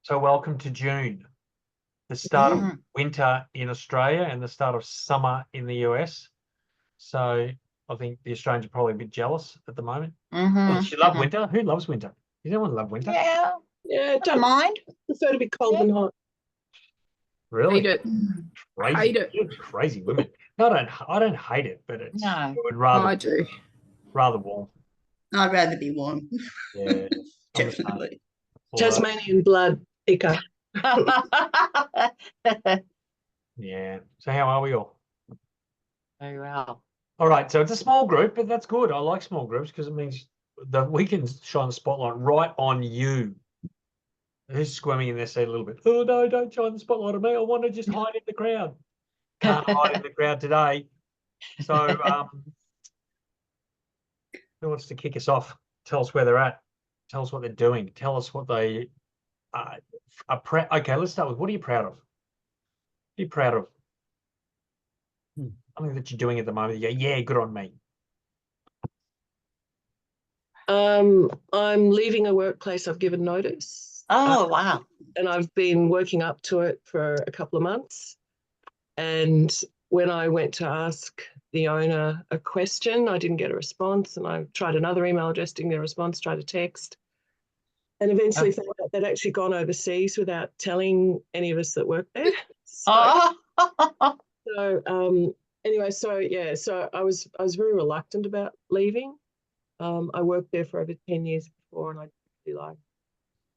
So welcome to June, the start of Yeah. winter in Australia and the start of summer in the US. So I think the Australians are probably a bit jealous at the moment. Mm-hmm. You love winter? Who loves winter? Does anyone love winter? Yeah, Yeah, don't mind. prefer to be cold than hot. Really? Hate it. Crazy. Hate it. You're crazy women. No, I don't hate it, but it's No. I would I do. rather warm. I'd rather be warm. Yeah. Definitely. Tasmanian blood thicker. Yeah. So how are we all? Very well. All right. So it's a small group, but that's good. I like small groups because it means that we can shine the spotlight right on you. Who's squirming in their seat a little bit? Oh no, don't shine the spotlight on me. I want to just hide in the crowd. Can't hide in the crowd today. So who wants to kick us off? Tell us where they're at. Tell us what they're doing. Tell us what they are proud. Okay, let's start with what are you proud of? What are you proud of? Something that you're doing at the moment. You go, yeah, good on me. I'm leaving a workplace. I've given notice. Oh, wow. And I've been working up to it for a couple of months. And when I went to ask the owner a question, I didn't get a response. And I tried another email address, didn't get a response, tried a text. And eventually found out they'd actually gone overseas without telling any of us that worked there. Anyway, so I was very reluctant about leaving. I worked there for over 10 years before, and I really liked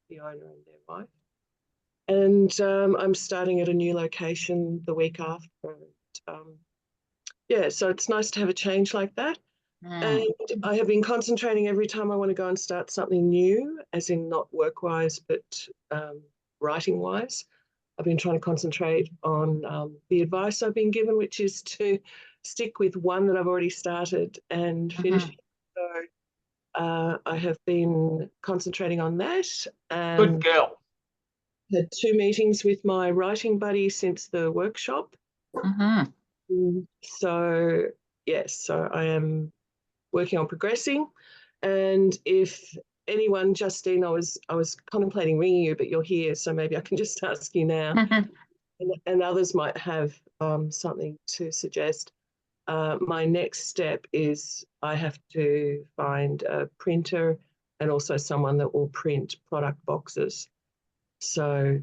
the owner and their wife. And I'm starting at a new location the week after. So it's nice to have a change like that. And I have been concentrating every time I want to go and start something new, as in not work-wise, but writing-wise. I've been trying to concentrate on the advice I've been given, which is to stick with one that I've already started and finish it. So I have been concentrating on that. And Good girl. had 2 meetings with my writing buddy since the workshop. So so I am working on progressing. And if anyone, Justine, I was contemplating ringing you, but you're here, so maybe I can just ask you now. And others might have something to suggest. My next step is I have to find a printer and also someone that will print product boxes. So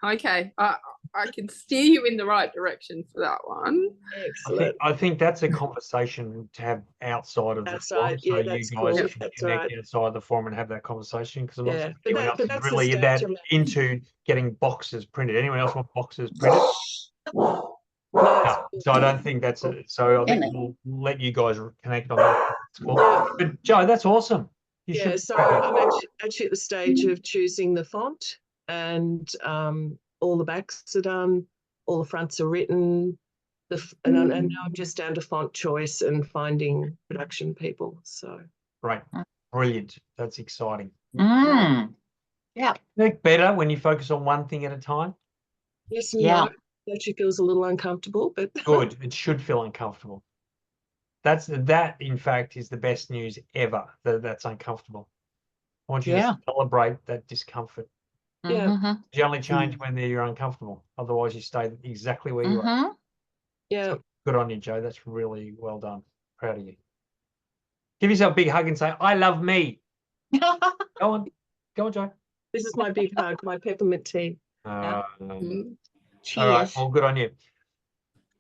okay. I can steer you in the right direction for that one. Excellent. I think that's a conversation to have outside of the forum. So you guys can connect outside the forum and have that conversation, because I'm not sure anyone else is really into getting boxes printed. Anyone else want boxes printed? No. So I don't think that's it. So I think we'll let you guys connect on that. Cool. But Joe, that's awesome. So I'm actually at the stage of choosing the font, and all the backs are done, all the fronts are written, and now I'm just down to font choice and finding production people. So great, brilliant. That's exciting. Yeah. Make better when you focus on one thing at a time. Yes, no, it actually feels a little uncomfortable, but good. It should feel uncomfortable. That in fact is the best news ever. That's uncomfortable. I want you to celebrate that discomfort. Yeah. You only change when you're uncomfortable. Otherwise, you stay exactly where you are. Yeah. So good on you, Joe. That's really well done. Proud of you. Give yourself a big hug and say, "I love me." Go on, Joe. This is my big hug, my peppermint tea. Cheers. All right. Well, good on you.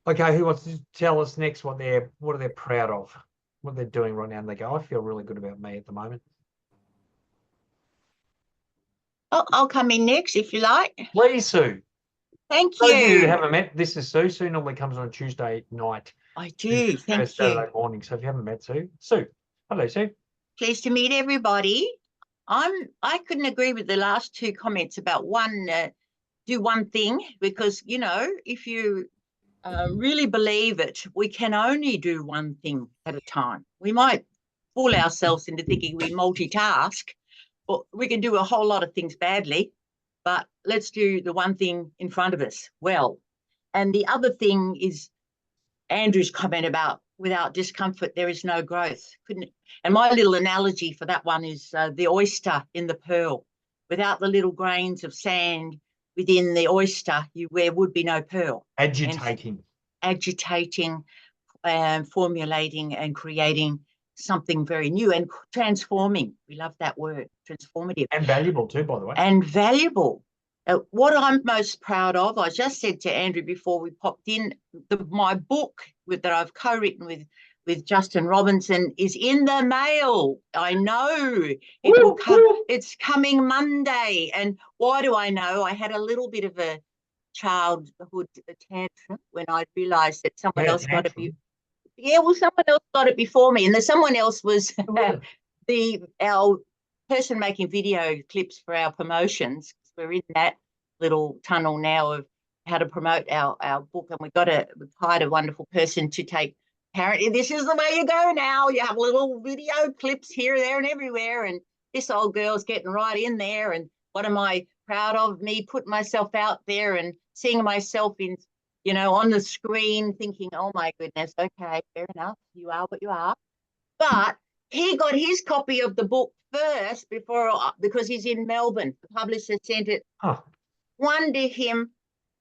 Okay, who wants to tell us next what are they proud of, what they're doing right now? And they go, I feel really good about me at the moment. I'll come in next if you like. Please, Sue. Thank Those of you who you. haven't met, this is Sue. Sue normally comes on a Tuesday night. I do. Thank you. Saturday morning. So if you haven't met Sue, hello, Sue. Pleased to meet everybody. I couldn't agree with the last 2 comments about do one thing, because if you really believe it, we can only do one thing at a time. We might fool ourselves into thinking we multitask, but we can do a whole lot of things badly. But let's do the one thing in front of us well. And the other thing is Andrew's comment about without discomfort, there is no growth. And my little analogy for that one is the oyster in the pearl. without the little grains of sand within the oyster, there would be no pearl. Agitating. Agitating, formulating and creating something very new and transforming. We love that word, transformative. And valuable too, by the way. And valuable. What I'm most proud of, I just said to Andrew before we popped in, my book that I've co-written with Justin Robinson is in the mail. I know it will come. It's coming Monday. And why do I know? I had a little bit of a childhood tantrum when I realised that someone else got it. Someone else got it before me, and someone else was our person making video clips for our promotions. We're in that little tunnel now of how to promote our book, and we hired a wonderful person to take. Apparently, this is the way you go now. You have little video clips here, there, and everywhere, and this old girl's getting right in there. And what am I proud of? Me putting myself out there and seeing myself in, on the screen, thinking, oh my goodness, okay, fair enough, you are what you are. But he got his copy of the book first because he's in Melbourne. The publisher sent it one to him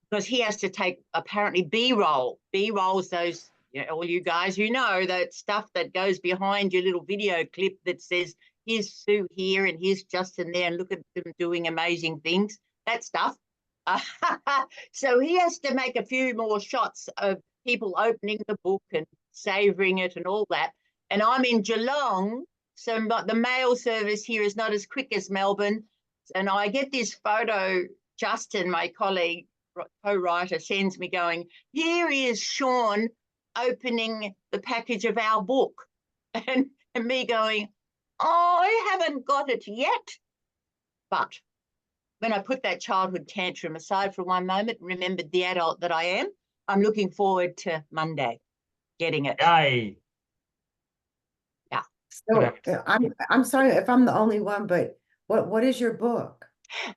because he has to take apparently B-roll. B-roll's those, all you guys who know that stuff that goes behind your little video clip that says, here's Sue here and here's Justin there and look at them doing amazing things, that stuff. So he has to make a few more shots of people opening the book and savouring it and all that. And I'm in Geelong, so the mail service here is not as quick as Melbourne. And I get this photo, Justin, my colleague, co-writer, sends me going, here is Sean opening the package of our book. And me going, oh, I haven't got it yet. But when I put that childhood tantrum aside for one moment, remembered the adult that I am, I'm looking forward to Monday getting it. Yay. Yeah. So I'm sorry if I'm the only one, but what is your book?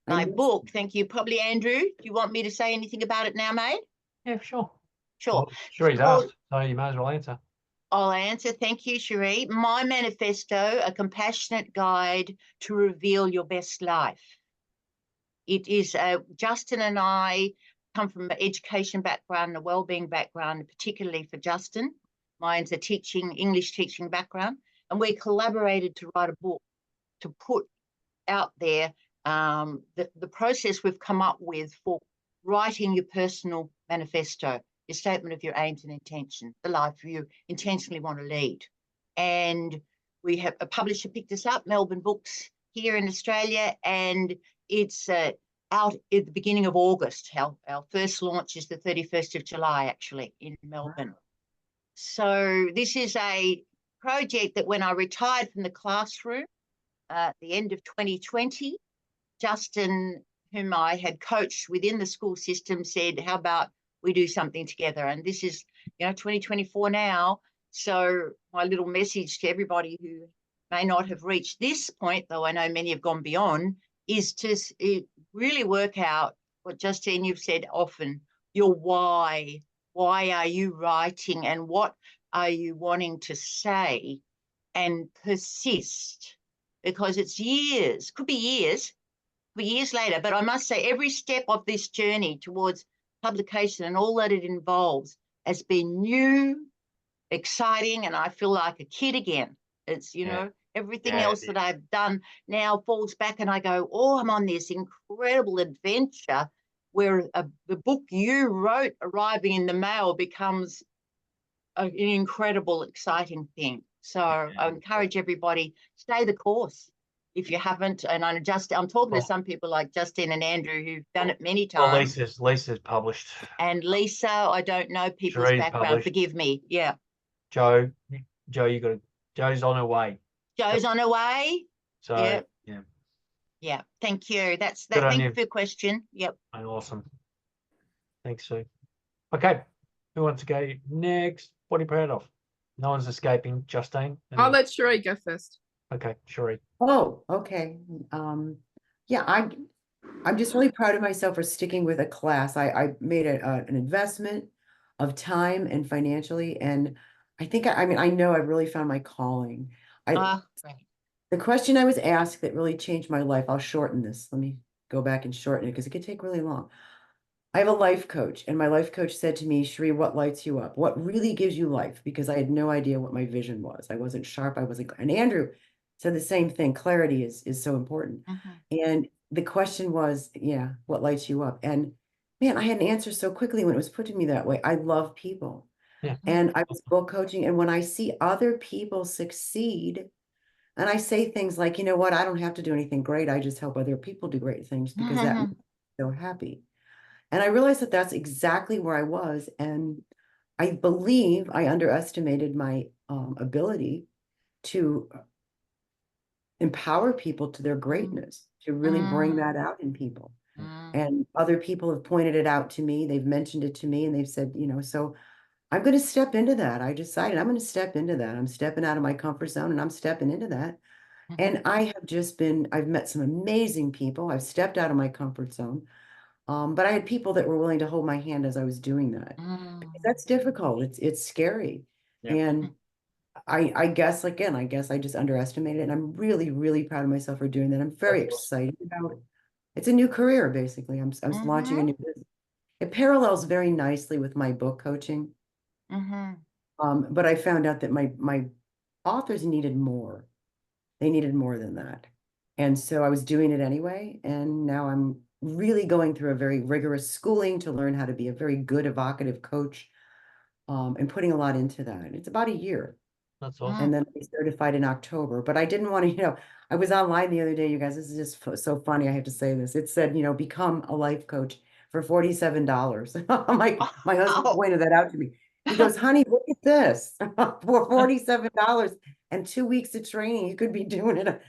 My book, thank you. Probably Andrew. Do you want me to say anything about it now, mate? Yeah, sure. Sure. Well, Cherie's asked, so you may as well answer. I'll answer. Thank you, Cherie. My manifesto, a compassionate guide to reveal your best life. It is Justin and I come from an education background, a wellbeing background, particularly for Justin. Mine's a English teaching background, and we collaborated to write a book to put out there the process we've come up with for writing your personal manifesto, your statement of your aims and intention, the life you intentionally want to lead. And we have a publisher picked us up, Melbourne Books here in Australia, and it's out at the beginning of August. Our first launch is the 31st of July, actually, in Melbourne. So this is a project that when I retired from the classroom at the end of 2020, Justin, whom I had coached within the school system, said, how about we do something together? And this is, 2024 now. So my little message to everybody who may not have reached this point, though I know many have gone beyond, is to really work out what, Justine, you've said often, your why. Why are you writing and what are you wanting to say? And persist, because it's years, could be years later, but I must say every step of this journey towards publication and all that it involves has been new, exciting, and I feel like a kid again. It's, everything else that I've done now falls back and I go, oh, I'm on this incredible adventure where the book you wrote arriving in the mail becomes an incredible, exciting thing. So I encourage everybody, stay the course if you haven't. And I'm talking to some people like Justine and Andrew who've done it many times. Well, Lisa's published. And Lisa, I don't know people's Cherie's background. published. Forgive me. Yeah. Joe's on her way. Joe's on her way. So yeah. Thank you. Thank you for your question. Yep. Awesome. Thanks, Sue. Okay. Who wants to go next? What are you proud of? No one's escaping. Justine. I'll let Cherie go first. Okay, Cherie. Oh, okay. Yeah, I'm just really proud of myself for sticking with a class. I made an investment of time and financially, and I think I know I've really found my calling. The question I was asked that really changed my life, I'll shorten this. Let me go back and shorten it because it could take really long. I have a life coach, and my life coach said to me, Sheree, what lights you up? What really gives you life? Because I had no idea what my vision was. I wasn't sharp. I wasn't, and Andrew said the same thing. Clarity is so important. And the question was, yeah, what lights you up? And man, I had an answer so quickly when it was put to me that way. I love people. Yeah. And I was book coaching. And when I see other people succeed, and I say things like, you know what, I don't have to do anything great. I just help other people do great things because that makes me so happy. And I realized that that's exactly where I was. And I believe I underestimated my ability to empower people to their greatness, to really bring that out in people. And other people have pointed it out to me. They've mentioned it to me and they've said, you know, so I'm going to step into that. I decided I'm going to step into that. I'm stepping out of my comfort zone and I'm stepping into that. And I have just been, I've met some amazing people. I've stepped out of my comfort zone. But I had people that were willing to hold my hand as I was doing that. Because that's difficult. It's scary. Yeah. And I guess, again, I guess I just underestimated it. And I'm really, really proud of myself for doing that. I'm very excited about it. It's a new career, basically. I'm launching a new business. It parallels very nicely with my book coaching. But I found out that my authors needed more. They needed more than that. And so I was doing it anyway. And now I'm really going through a very rigorous schooling to learn how to be a very good evocative coach, and putting a lot into that. It's about a year. That's awesome. And then I certified in October, but I didn't want to, you know, I was online the other day, you guys, this is just so funny. I have to say this. It said, you know, become a life coach for $47. My husband pointed that out to me. He goes, honey, look at this for $47 and 2 weeks of training. You could be doing it.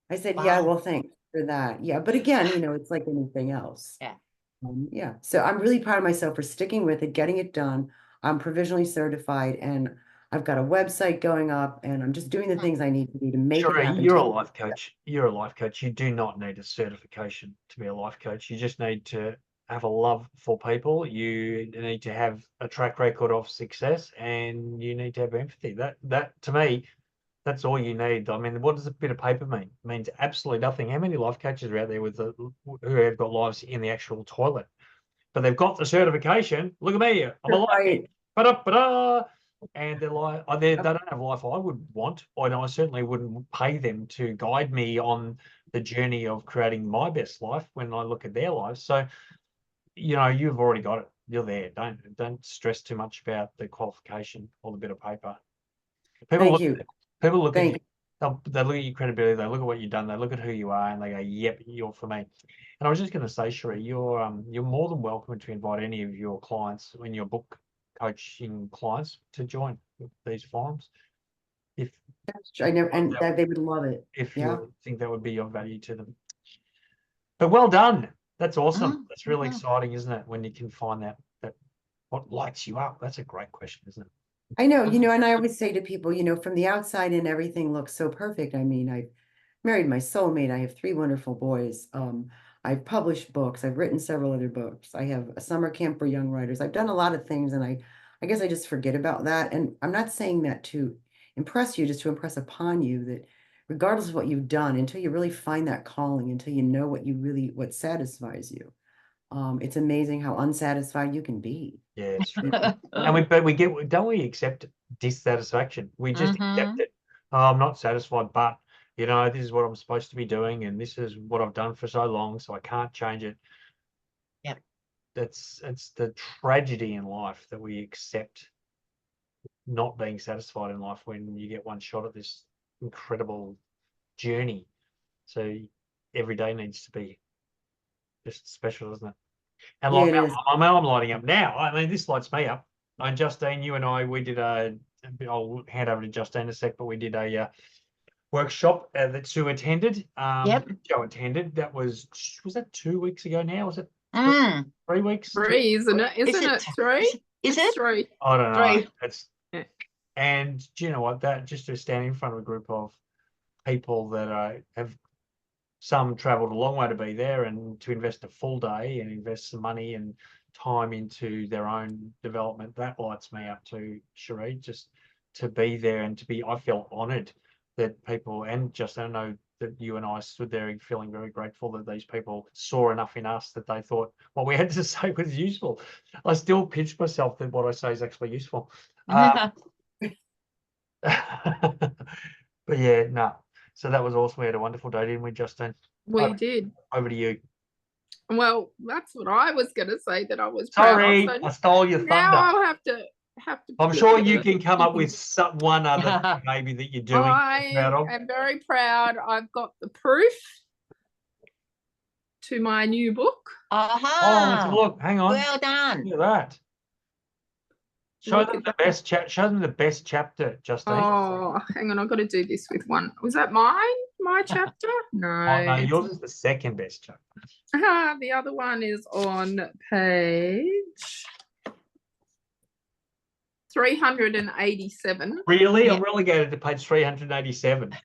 I said, yeah, well, thanks for that. Yeah. But again, you know, it's like anything else. Yeah. Yeah. So I'm really proud of myself for sticking with it, getting it done. I'm provisionally certified and I've got a website going up and I'm just doing the things I need to do to make it happen. You're a life coach. You're a life coach. You do not need a certification to be a life coach. You just need to have a love for people. You need to have a track record of success and you need to have empathy. That to me, that's all you need. I mean, what does a bit of paper mean? It means absolutely nothing. How many life coaches are out there who have got lives in the actual toilet? But they've got the certification. Look at me. I'm a life coach. Ba-da-ba-da. And they're like, they don't have a life I would want. I certainly wouldn't pay them to guide me on the journey of creating my best life when I look at their lives. So, you know, you've already got it. You're there. Don't stress too much about the qualification or the bit of paper. People look at you. They look at your credibility. They look at what you've done. They look at who you are, and they go, "Yep, you're for me." And I was just going to say, Sheree, you're more than welcome to invite any of your clients in your book coaching clients to join these forums. If I know, and that they would love it. If you think that would be of value to them. But well done. That's awesome. That's really exciting, isn't it? When you can find that what lights you up. That's a great question, isn't it? I know, you know, and I always say to people, you know, from the outside in, everything looks so perfect. I mean, I married my soulmate. I have 3 wonderful boys. I've published books. I've written several other books. I have a summer camp for young writers. I've done a lot of things, and I guess I just forget about that. And I'm not saying that to impress you, just to impress upon you that regardless of what you've done, until you really find that calling, until you know what satisfies you, it's amazing how unsatisfied you can be. Yeah, it's true. And don't we accept dissatisfaction? We just accept it. Oh, I'm not satisfied, but you know, this is what I'm supposed to be doing, and this is what I've done for so long, so I can't change it. Yep. It's the tragedy in life that we accept not being satisfied in life when you get one shot at this incredible journey. So every day needs to be just special, doesn't it? And like I'm lighting up now. I mean, this lights me up. And Justine, you and I, we did I'll hand over to Justine in a sec, but we did a workshop that Sue attended. Joe attended. That was that 2 weeks ago now? Was it 3 weeks? 3, isn't it? Isn't it 3? Is it 3? I don't know. 3. And do you know what? That just to stand in front of a group of people that have some travelled a long way to be there and to invest a full day and invest some money and time into their own development, that lights me up too, Sheree, just to be there and to be, I feel honoured that people, and just I know that you and I stood there feeling very grateful that these people saw enough in us that they thought what we had to say was useful. I still pinch myself that what I say is actually useful. But yeah, no. So that was awesome. We had a wonderful day, didn't we, Justine? We did. Over to you. Well, that's what I was going to say, that I was Sorry, proud of. So I stole your thunder. now I'll have to. I'm sure you can come up with one other thing maybe that you're doing. I am very proud. I've got the proof to my new book. Oh, let's have a look. Hang on. Well done. Look at that. Show them the best Show them the best chapter, Justine. Oh, hang on. I've got to do this with one. Was that mine? My chapter? No. Oh, no, yours is the second best chapter. The other one is on page 387. Really? Yeah. I'm relegated to page 387.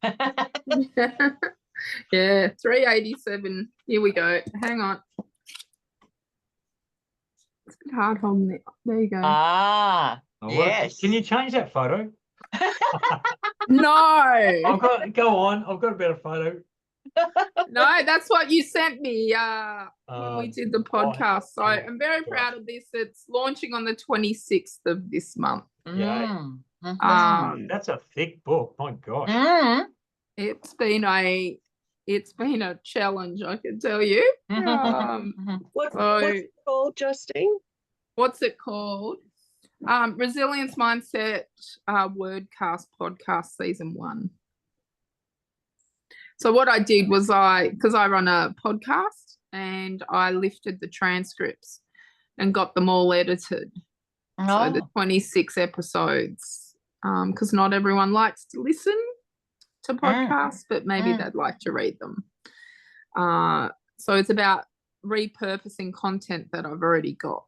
Yeah, 387. Here we go. Hang on. It's a bit hard holding it. There you go. Ah, Oh, yes. Can you change that photo? No. Go on. I've got a better photo. No, that's what you sent me when we did the podcast. So I'm very proud of this. It's launching on the 26th of this month. Yeah. That's a thick book. My gosh. It's been a challenge, I can tell you. What's it called, Justine? What's it called? Resilience Mindset Wordcast Podcast Season 1. So what I did was because I run a podcast, and I lifted the transcripts and got them all edited. So the 26 episodes, because not everyone likes to listen to podcasts, but maybe they'd like to read them. So it's about repurposing content that I've already got.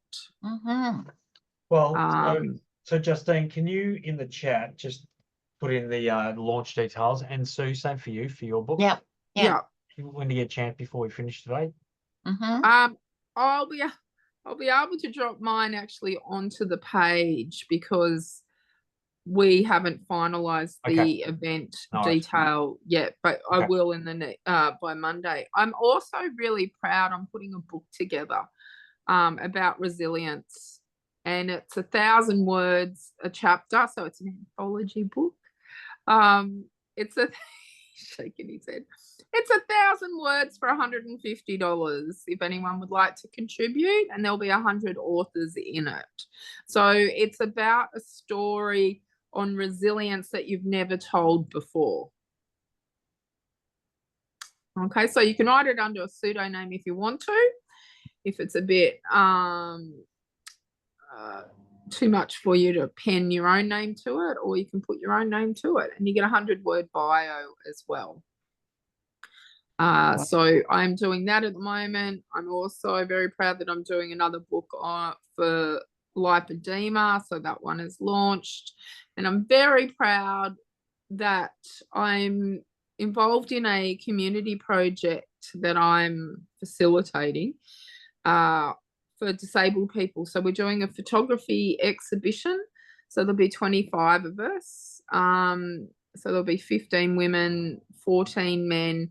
Well, so Justine, can you in the chat just put in the launch details, and Sue, same for you for your book. Yeah. When do you get a chance before we finish today? I'll be able to drop mine actually onto the page because we haven't finalized the event detail yet, but I will in the by Monday. I'm also really proud. I'm putting a book together about resilience, and it's 1,000 words a chapter, so it's an anthology book. It's shaking his head. It's 1,000 words for $150 if anyone would like to contribute, and there'll be 100 authors in it. So it's about a story on resilience that you've never told before. Okay, so you can write it under a pseudonym if you want to, if it's a bit too much for you to pen your own name to it, or you can put your own name to it, and you get 100-word bio as well. So I'm doing that at the moment. I'm also very proud that I'm doing another book for lipedema, so that one is launched, and I'm very proud that I'm involved in a community project that I'm facilitating for disabled people. So we're doing a photography exhibition, so there'll be 25 of us, so there'll be 15 women, 14 men,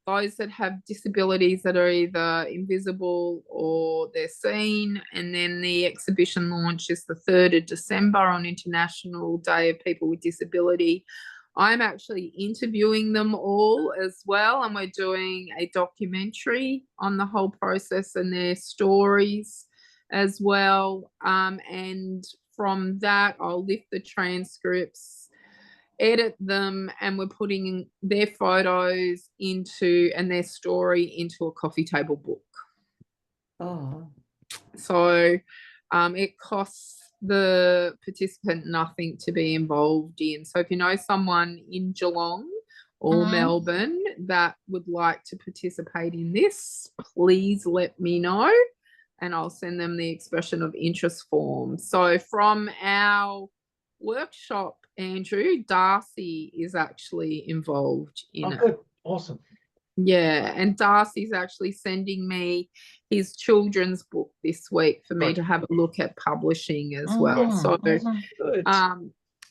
those that have disabilities that are either invisible or they're seen. And then the exhibition launch is the 3rd of December on International Day of People with Disability. I'm actually interviewing them all as well, and we're doing a documentary on the whole process and their stories as well. And from that, I'll lift the transcripts, edit them, and we're putting their photos into and their story into a coffee table book. So it costs the participant nothing to be involved in. So if you know someone in Geelong or Melbourne that would like to participate in this, please let me know, and I'll send them the expression of interest form. So from our workshop, Andrew, Darcy is actually involved in it. Good. Awesome. Yeah, and Darcy's actually sending me his children's book this week for me to have a look at publishing as well. So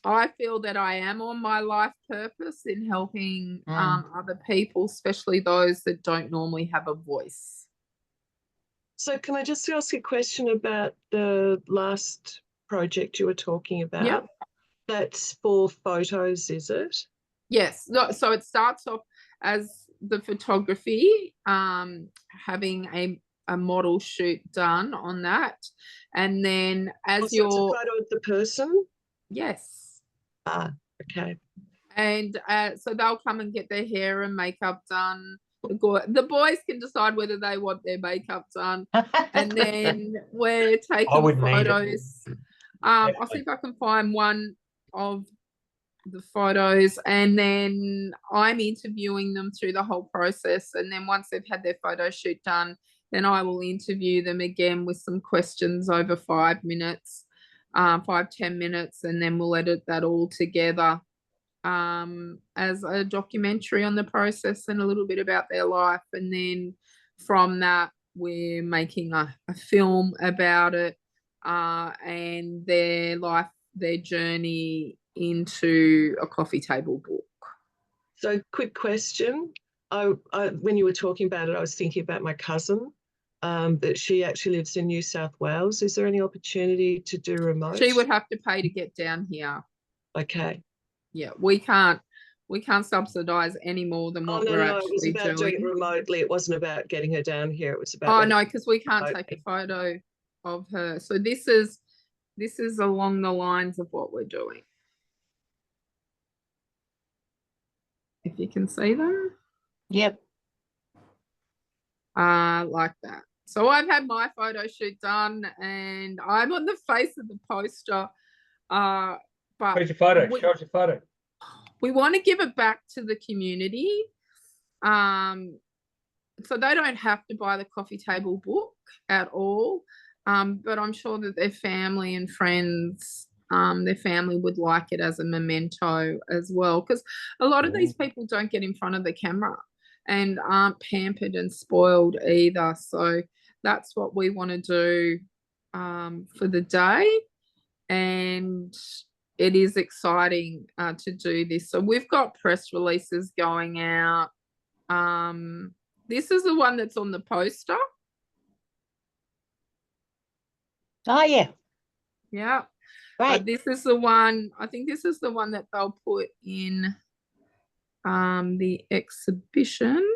I feel that I am on my life purpose in helping other people, especially those that don't normally have a voice. So can I just ask a question about the last project you were talking about? Yep. That's for photos, is it? Yes. No, so it starts off as the photography, having a model shoot done on that. And then as so it's a photo of the person? Yes. Ah, okay. And so they'll come and get their hair and makeup done. The boys can decide whether they want their makeup done. And then we're taking photos. I'll see if I can find one of the photos, and then I'm interviewing them through the whole process. And then once they've had their photo shoot done, then I will interview them again with some questions over 5 minutes, 5-10 minutes, and then we'll edit that all together as a documentary on the process and a little bit about their life. And then from that, we're making a film about it and their life, their journey into a coffee table book. So quick question. When you were talking about it, I was thinking about my cousin, that she actually lives in New South Wales. Is there any opportunity to do remote? She would have to pay to get down here. Okay. Yeah, we can't subsidize any more than what we're actually doing. It was about doing it remotely. It wasn't about getting her down here. It was about. Oh no, because we can't take a photo of her. So this is along the lines of what we're doing. If you can see them. Yep. Like that. So I've had my photo shoot done and I'm on the face of the poster. But where's your photo? Show us your photo. We want to give it back to the community. So they don't have to buy the coffee table book at all. But I'm sure that their family and friends, their family would like it as a memento as well. Because a lot of these people don't get in front of the camera and aren't pampered and spoiled either. So that's what we want to do for the day. And it is exciting to do this. So we've got press releases going out. This is the one that's on the poster. Oh, yeah. Yeah. Right. But this is the one, I think this is the one that they'll put in the exhibition.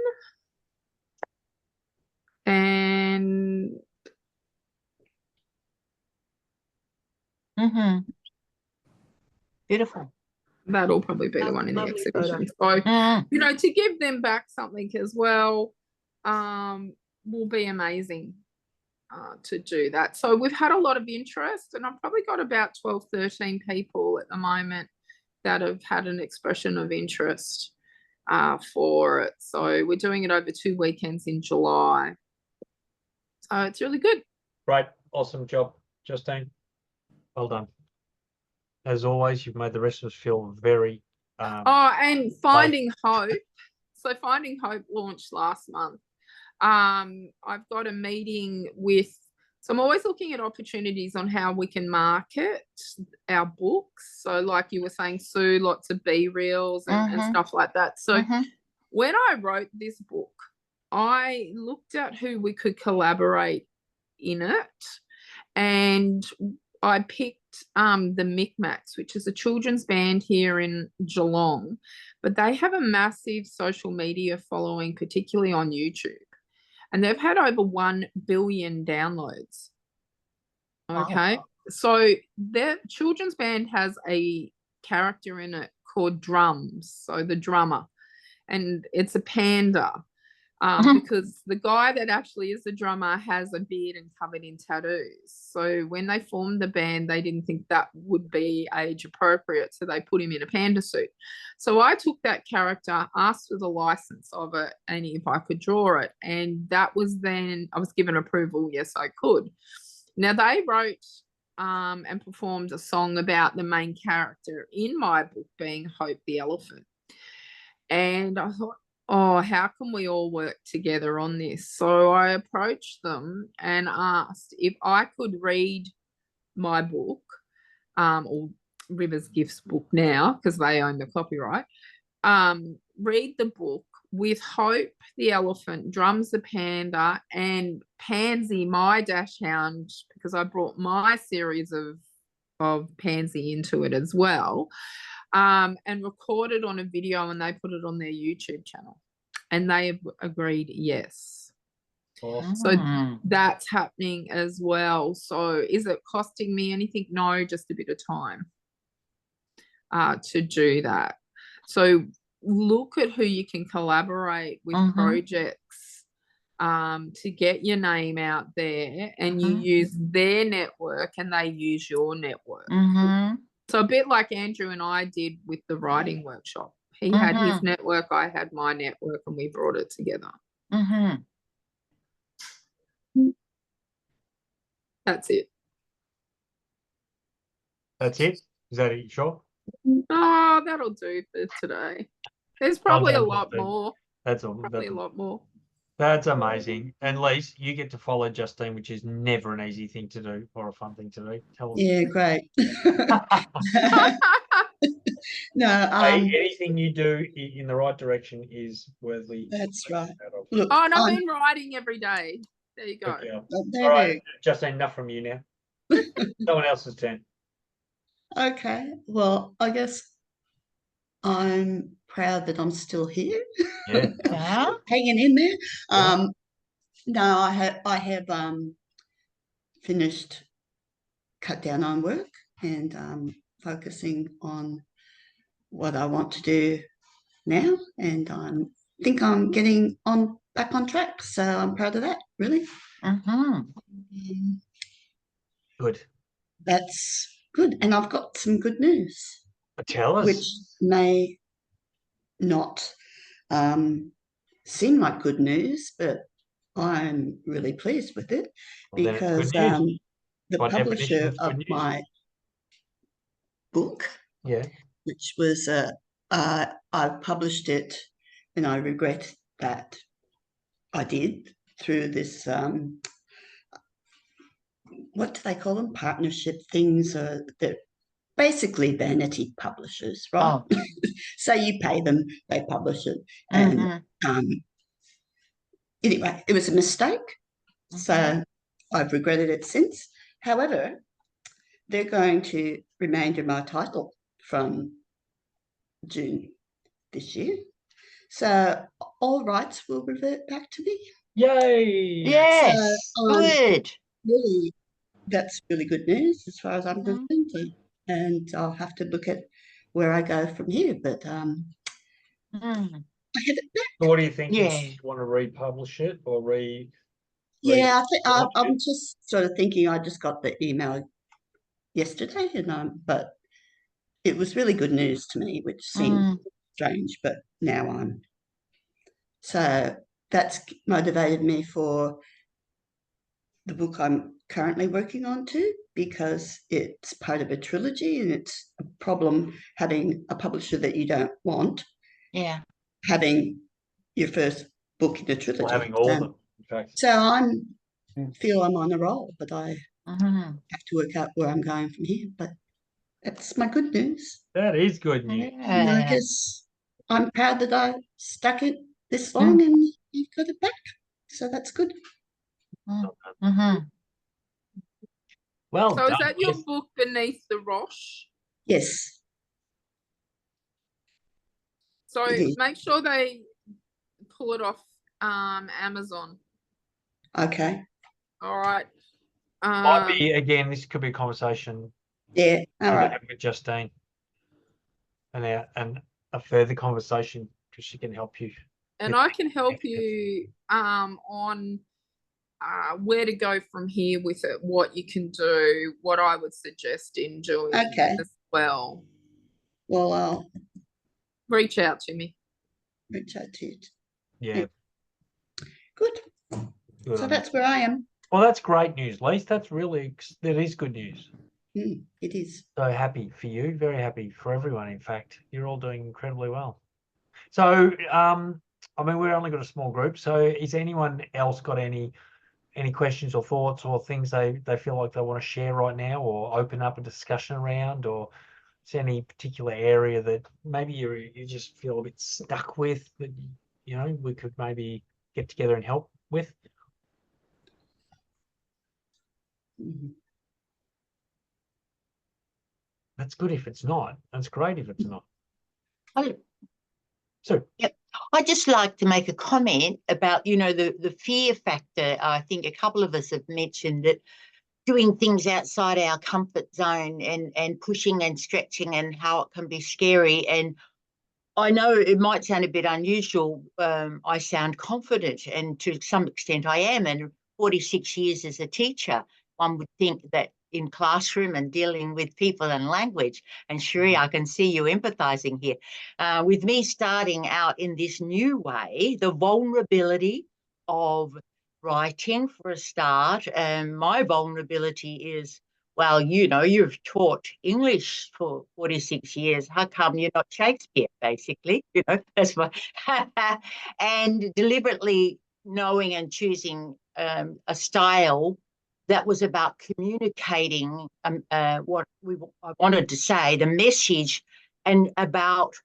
And beautiful. That'll probably be the one in the exhibition. So, you know, to give them back something as well will be amazing to do that. So we've had a lot of interest, and I've probably got about 12, 13 people at the moment that have had an expression of interest for it. So we're doing it over 2 weekends in July. So it's really good. Right. Awesome job, Justine. Well done. As always, you've made the rest of us feel very and Finding Hope. So Finding Hope launched last month. I've got a meeting with, so I'm always looking at opportunities on how we can market our books. So like you were saying, Sue, lots of B-reels and stuff like that. So when I wrote this book, I looked at who we could collaborate in it, and I picked the Micmacs, which is a children's band here in Geelong, but they have a massive social media following, particularly on YouTube, and they've had over 1 billion downloads. Okay. So their children's band has a character in it called Drums, so the drummer, and it's a panda. Because the guy that actually is the drummer has a beard and covered in tattoos. So when they formed the band, they didn't think that would be age appropriate. So they put him in a panda suit. So I took that character, asked for the license of it, and if I could draw it. And that was then, I was given approval. Yes, I could. Now they wrote and performed a song about the main character in my book being Hope the elephant. And I thought, oh, how can we all work together on this? So I approached them and asked if I could read my book or Rivers Gifts book now because they own the copyright. Read the book with Hope the elephant, Drums the panda, and Pansy, my dash hound, because I brought my series of Pansy into it as well, and recorded on a video, and they put it on their YouTube channel, and they have agreed yes. Awesome. So that's happening as well. So is it costing me anything? No, just a bit of time to do that. So look at who you can collaborate with projects to get your name out there, and you use their network and they use your network. So a bit like Andrew and I did with the writing workshop. He had his network, I had my network, and we brought it together. That's it. That's it? Is that it? Sure? Oh, that'll do for today. There's probably a lot more. That's a lot more. That's amazing. And Lise, you get to follow Justine, which is never an easy thing to do or a fun thing to do. Tell us. Yeah, great. No, anything you do in the right direction is worthy. That's right. Look, and I've been writing every day. There you go. All right, Justine, enough from you now. Someone else's turn. Okay. Well, I guess I'm proud that I'm still here. Yeah. Hanging in there. No, I have finished cut down on work and focusing on what I want to do now, and I think I'm getting back on track. So I'm proud of that, really. Good. That's good. And I've got some good news. Tell us. Which may not seem like good news, but I'm really pleased with it, because the publisher of my book, which was I've published it, and I regret that I did, through this what do they call them, partnership things, they're basically vanity publishers, right? So you pay them, they publish it, and anyway, it was a mistake. So I've regretted it since. However, they're going to remainder my title from June this year. So all rights will revert back to me. Yay! Yes, so, good. Really, that's really good news as far as I'm concerned. And I'll have to look at where I go from here. But I have it back. So what do you think? You want to republish it or Yeah, I'm just sort of thinking. I just got the email yesterday, but it was really good news to me, which seemed strange. But now so that's motivated me for the book I'm currently working on too, because it's part of a trilogy, and it's a problem having a publisher that you don't want. Yeah. Having your first book in a trilogy. Well, having all of them, in fact. So feel I'm on a roll, but I have to work out where I'm going from here. But that's my good news. That is good news. And I guess I'm proud that I stuck it this long and you've got it back. So that's good. Well, so is that your book, Beneath the Roche? Yes. So make sure they pull it off Amazon. Okay. All right. Might be, again, this could be a conversation. Yeah. All right. With Justine, and a further conversation, because she can help you. And I can help you on where to go from here with it, what you can do, what I would suggest in doing as well. Well, I'll reach out to me. Reach out to you. Yeah. Good. So that's where I am. Well, that's great news, Lise. That is good news. It is. So happy for you. Very happy for everyone. In fact, you're all doing incredibly well. So, I mean, we're only got a small group. So, is anyone else got any questions or thoughts or things they feel like they want to share right now, or open up a discussion around, or any particular area that maybe you just feel a bit stuck with that, you know, we could maybe get together and help with? Mhm. That's good if it's not. That's great if it's not. I, So, yep. I'd just like to make a comment about, you know, the fear factor. I think a couple of us have mentioned that doing things outside our comfort zone and pushing and stretching and how it can be scary. And I know it might sound a bit unusual. I sound confident, and to some extent I am. And 46 years as a teacher, one would think that in classroom and dealing with people and language, and Sheree, I can see you empathizing here, with me starting out in this new way, the vulnerability of writing for a start, and my vulnerability is, well, you know, you've taught English for 46 years. How come you're not Shakespeare, basically? You know, that's my and deliberately knowing and choosing a style that was about communicating what I wanted to say, the message, and about,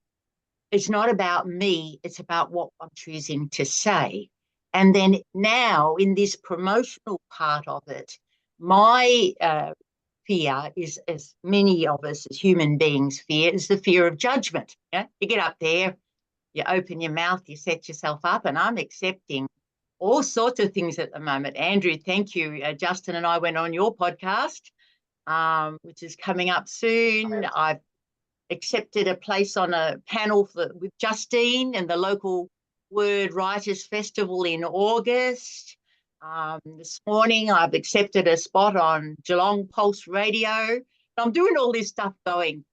it's not about me, it's about what I'm choosing to say. And then now in this promotional part of it, my fear is, as many of us as human beings fear, is the fear of judgment. Yeah? You get up there, you open your mouth, you set yourself up, and I'm accepting all sorts of things at the moment. Andrew, thank you. Justin and I went on your podcast, which is coming up soon. I've accepted a place on a panel with Justine and the local Word Writers Festival in August. This morning, I've accepted a spot on Geelong Pulse Radio. I'm doing all this stuff going,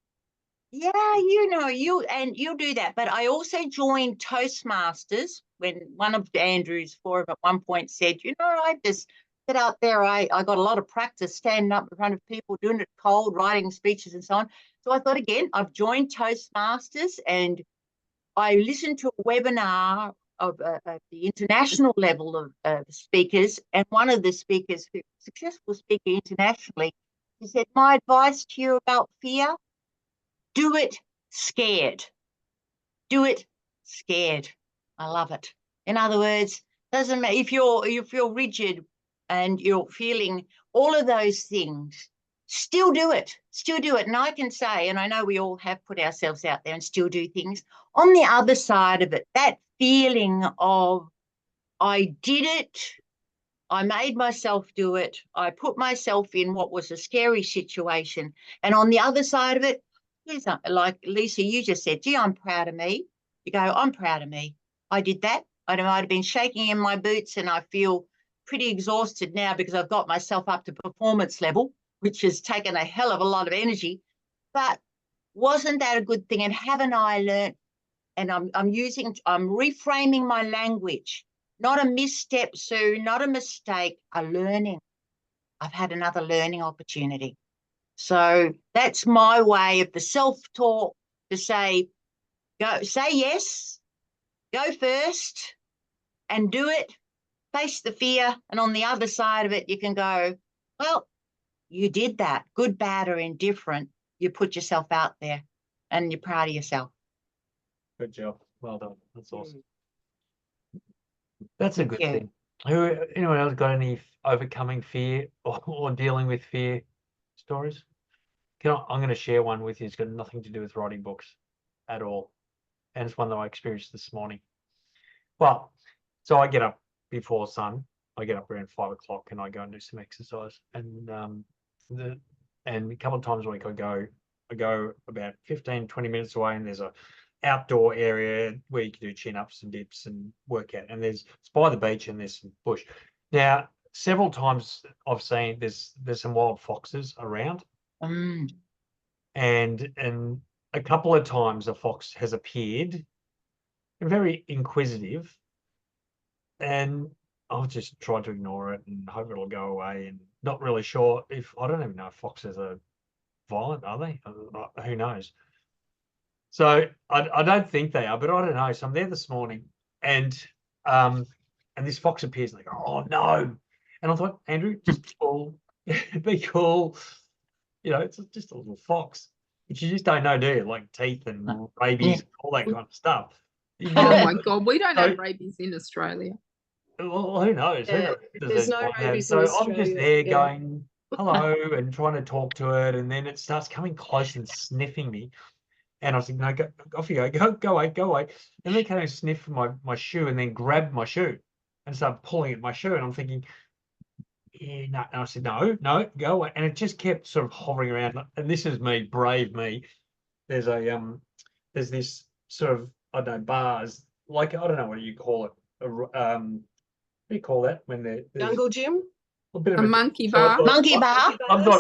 yeah, you know, you'll do that. But I also joined Toastmasters when one of Andrew's forum at one point said, you know, I just get out there. I got a lot of practice standing up in front of people, doing it cold, writing speeches and so on. So I thought, again, I've joined Toastmasters, and I listened to a webinar of the international level of speakers, and one of the speakers, who's a successful speaker internationally, he said, my advice to you about fear, do it scared. Do it scared. I love it. In other words, doesn't matter if you're rigid and you're feeling all of those things, still do it. Still do it. And I can say, and I know we all have put ourselves out there and still do things. On the other side of it, that feeling of, I did it, I made myself do it, I put myself in what was a scary situation. And on the other side of it, like Lisa, you just said, gee, I'm proud of me. You go, I'm proud of me. I did that. I might have been shaking in my boots, and I feel pretty exhausted now because I've got myself up to performance level, which has taken a hell of a lot of energy. But wasn't that a good thing? And haven't I learned? And I'm reframing my language. Not a misstep, Sue, not a mistake, a learning. I've had another learning opportunity. So that's my way of the self-talk, to say, go, say yes, go first and do it, face the fear. And on the other side of it, you can go, well, you did that, good, bad, or indifferent. You put yourself out there and you're proud of yourself. Good job. Well done. That's awesome. That's a good thing. Anyone else got any overcoming fear or dealing with fear stories? I'm going to share one with you. It's got nothing to do with writing books at all. And it's one that I experienced this morning. Well, so I get up before sun. I get up around 5 o'clock and I go and do some exercise. And a couple of times a week I go about 15, 20 minutes away, and there's a outdoor area where you can do chin-ups and dips and work out. And it's by the beach and there's some bush. Now, several times I've seen there's some wild foxes around. And a couple of times a fox has appeared, very inquisitive, and I've just tried to ignore it and hope it'll go away, and not really sure if, I don't even know if foxes are violent, are they? Who knows? So I don't think they are, but I don't know. So I'm there this morning, and this fox appears, and they go, oh no. And I thought, Andrew, just be cool. Be cool. You know, it's just a little fox. But you just don't know, do you? Like teeth and rabies, all that kind of stuff. You Oh never- my God, we don't So- have rabies in Australia. Well, who knows? Who Yeah, knows? What there's disease no might have? rabies in So I'm just Australia, there yeah. going, hello, and trying to talk to it, and then it starts coming close and sniffing me. And I was like, no, go, off you go away, go away. And then came and sniffed my shoe and then grabbed my shoe and started pulling at my shoe. And I'm thinking, yeah, no. And I said, no, go away. And it just kept sort of hovering around. And this is me, brave me. There's there's this sort of, I don't know, bars, like, I don't know what you call it. What do you call that when there's Jungle gym? a bit of A a monkey so I've bar. got- Monkey bar.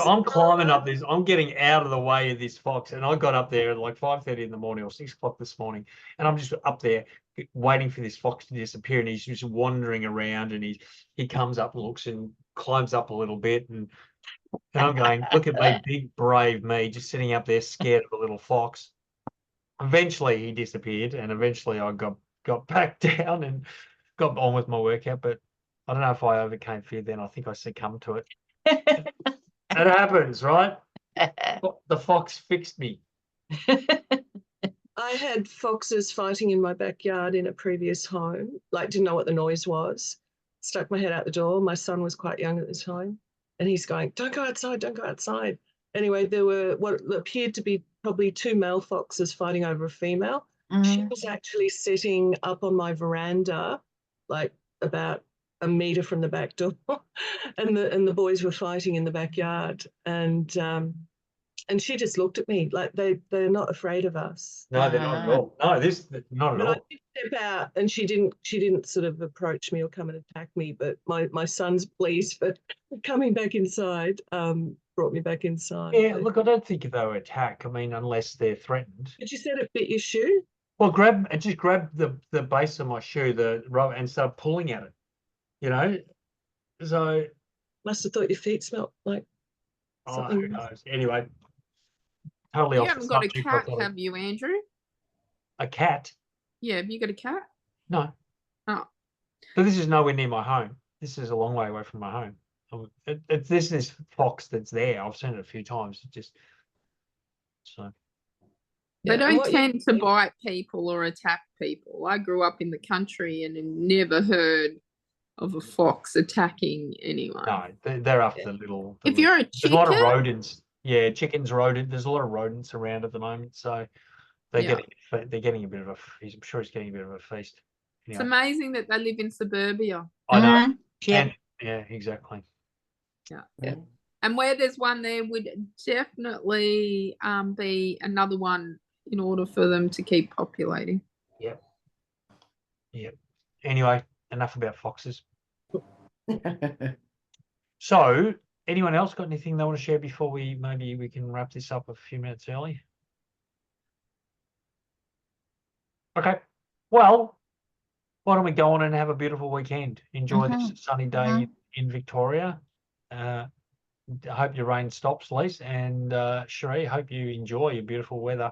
I'm climbing up this. I'm getting out of the way of this fox, and I got up there at like 5:30 in the morning or 6 o'clock this morning, and I'm just up there waiting for this fox to disappear, and he's just wandering around, and he comes up, looks, and climbs up a little bit, and I'm going, look at me, big brave me, just sitting up there scared of a little fox. Eventually, he disappeared, and eventually I got back down and got on with my workout, but I don't know if I overcame fear then. I think I succumbed to it. It happens, right? The fox fixed me. I had foxes fighting in my backyard in a previous home, like didn't know what the noise was. Stuck my head out the door. My son was quite young at the time, and he's going, don't go outside, don't go outside. Anyway, there were what appeared to be probably 2 male foxes fighting over a female. She was actually sitting up on my veranda, like about a meter from the back door, and the boys were fighting in the backyard. And she just looked at me like they're not afraid of us. No, they're not at all. No, not at But I all. did step out, and she didn't sort of approach me or come and attack me. But my son's pleas for coming back inside brought me back inside. Yeah, But, look, I don't think they would attack. I mean, unless they're threatened. but you said it bit your shoe. Well, just grab the base of my shoe, the rubber, and start pulling at it. You know, so Must have thought your feet smelled like who something. knows? Anyway, totally You off the haven't got a subject. cat, have you, Andrew? A cat? Yeah, have you got a cat? No. Oh. But this is nowhere near my home. This is a long way away from my home. This fox that's there. I've seen it a few times. It just so. They Yeah, and don't what you- tend to bite people or attack people. I grew up in the country and never heard of a fox attacking anyone. No, they're after the If you're a there's a lot of chicken, rodents. Yeah, chickens, rodent. There's a lot of rodents around at the moment, so they're Yeah. getting a bit of a. I'm sure he's getting a bit of a feast. it's Anyway, amazing that they live in suburbia. I know. Yeah. And, yeah, exactly. Yeah. And where there's one, there would definitely be another one in order for them to keep populating. Yep. Anyway, enough about foxes. So, anyone else got anything they want to share before maybe we can wrap this up a few minutes early? Okay. Well, why don't we go on and have a beautiful weekend? Enjoy this sunny day in Victoria. I hope your rain stops, Lise, and Cherie, hope you enjoy your beautiful weather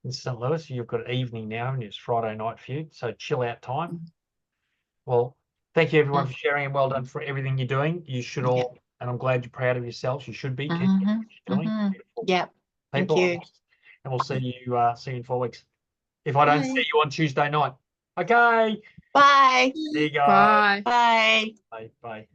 in St. Louis. You've got evening now, and it's Friday night for you, so chill out time. Well, thank you everyone for sharing, and well done for everything you're doing. You should all, and I'm glad you're proud of yourselves. You should be. Keep doing what you're doing. Beautiful Yeah. Thank people. you. And we'll see you in 4 weeks. If I don't see you on Tuesday night. Okay. Bye. See you guys. Bye. Bye. Bye. Bye.